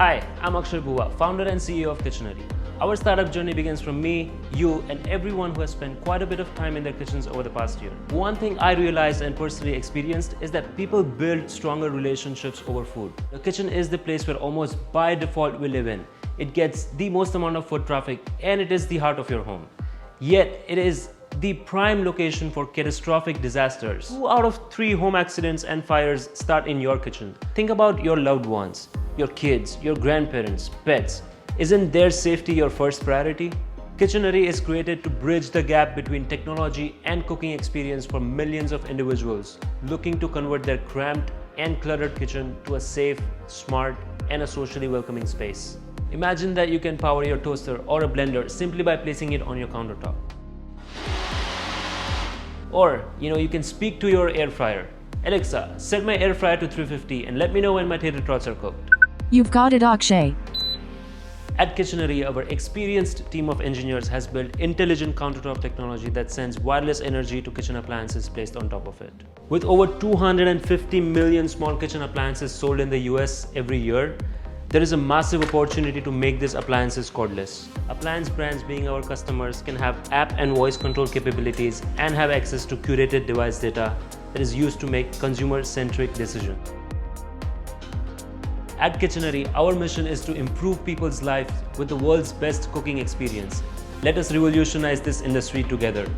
Hi, I'm Akshay, Bhuva, founder and CEO of Kitchenery. Our startup journey begins from me, you, and everyone who has spent quite a bit of time in their kitchens over the past year. One thing I realized and personally experienced is that people build stronger relationships over food. The kitchen is the place where almost by default we live in. It gets the most amount of foot traffic and it is the heart of your home. Yet, it is the prime location for catastrophic disasters. 2 out of 3 home accidents and fires start in your kitchen. Think about your loved ones, your kids, your grandparents, pets. Isn't their safety your first priority? Kitchenery is created to bridge the gap between technology and cooking experience for millions of individuals looking to convert their cramped and cluttered kitchen to a safe, smart, and a socially welcoming space. Imagine that you can power your toaster or a blender simply by placing it on your countertop. Or, you can speak to your air fryer. Alexa, set my air fryer to 350 and let me know when my tater tots are cooked. You've got it, Akshay. At Kitchenery, our experienced team of engineers has built intelligent countertop technology that sends wireless energy to kitchen appliances placed on top of it. With over 250 million small kitchen appliances sold in the US every year, there is a massive opportunity to make these appliances cordless. Appliance brands, being our customers, can have app and voice control capabilities and have access to curated device data that is used to make consumer-centric decisions. At Kitchenery, our mission is to improve people's lives with the world's best cooking experience. Let us revolutionize this industry together.